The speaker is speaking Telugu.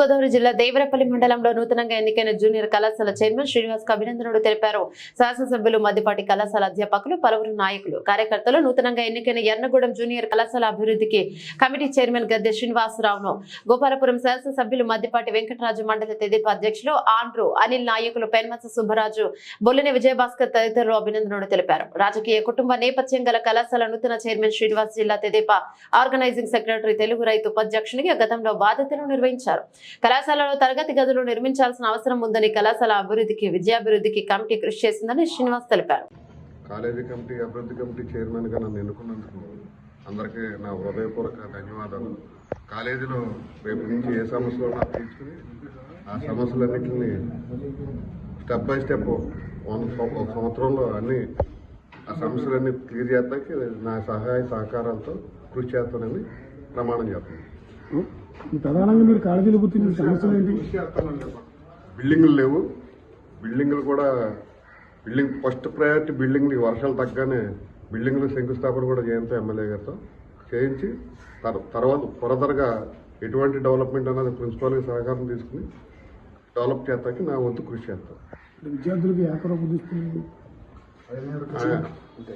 తూర్పుగోదావరి జిల్లా దేవరపల్లి మండలంలో నూతనంగా ఎన్నికైన జూనియర్ కళాశాల చైర్మన్ శ్రీనివాస్ అభినందనలు తెలిపారు. శాసనసభ్యులు, మద్దిపాటి కళాశాల అధ్యాపకులు, పలువురు నాయకులు, కార్యకర్తలు నూతనంగా ఎన్నికైన ఎర్నగూడెం జూనియర్ కళాశాల అభివృద్ధికి కమిటీ చైర్మన్ గద్దె శ్రీనివాసరావును, గోపాలపురం శాసనసభ్యులు మద్దిపాటి వెంకటరాజు, మండలి తెదేపా అధ్యక్షులు ఆండ్రు అనిల్, నాయకులు పెన్మత్స సుబ్బరాజు, బొల్లిని విజయభాస్కర్ తదితరులు అభినందనలు తెలిపారు. రాజకీయ కుటుంబ నేపథ్యం గల కళాశాల నూతన చైర్మన్ శ్రీనివాస్ జిల్లా తెదేపా ఆర్గనైజింగ్ సెక్రటరీ, తెలుగు రైతు ఉపాధ్యక్షునిగా గతంలో బాధ్యతలు నిర్వహించారు. కళాశాలలో తరగతి గదులు నిర్మించాల్సిన అవసరం ఉందని, కళాశాల అభివృద్ధికి, విద్యాభివృద్ధికి కమిటీ కృషి చేసిందని శ్రీనివాస్ తెలిపారు. కాలేజీ కమిటీ, అభివృద్ధి కమిటీ చైర్మన్ గా నన్ను ఎన్నుకున్నందుకు అందరికీ నా హృదయపూర్వక ధన్యవాదాలు. కాలేజీలో రేపు నుంచి ఏ సమస్యలు ఉన్నా తీసుకుని ఆ సమస్యలన్నింటినీ స్టెప్ బై స్టెప్ ఒక సంవత్సరంలో అన్ని ఆ సమస్యలన్నీ క్లియర్ చేస్తానికి నా సహాయ సహకారాలతో కృషి చేస్తానని ప్రమాణం చేస్తున్నాను. ప్రధానంగా మీరు కాలేజీలో గుర్తించిన సమస్యలు ఏంటి? బిల్డింగులు లేవు. బిల్డింగులు కూడా ఫస్ట్ ప్రయారిటీ బిల్డింగ్లు వర్షాలు తగ్గగానే బిల్డింగులు శంకుస్థాపన కూడా చేయంతో ఎమ్మెల్యే గారితో చేయించి తర్వాత ఫర్దర్గా ఎటువంటి డెవలప్మెంట్ అన్నది ప్రిన్సిపాల్కి సహకారం తీసుకుని డెవలప్ చేస్తానికి నా వంతు కృషి చేస్తాను. విద్యార్థులకు ఏకరూప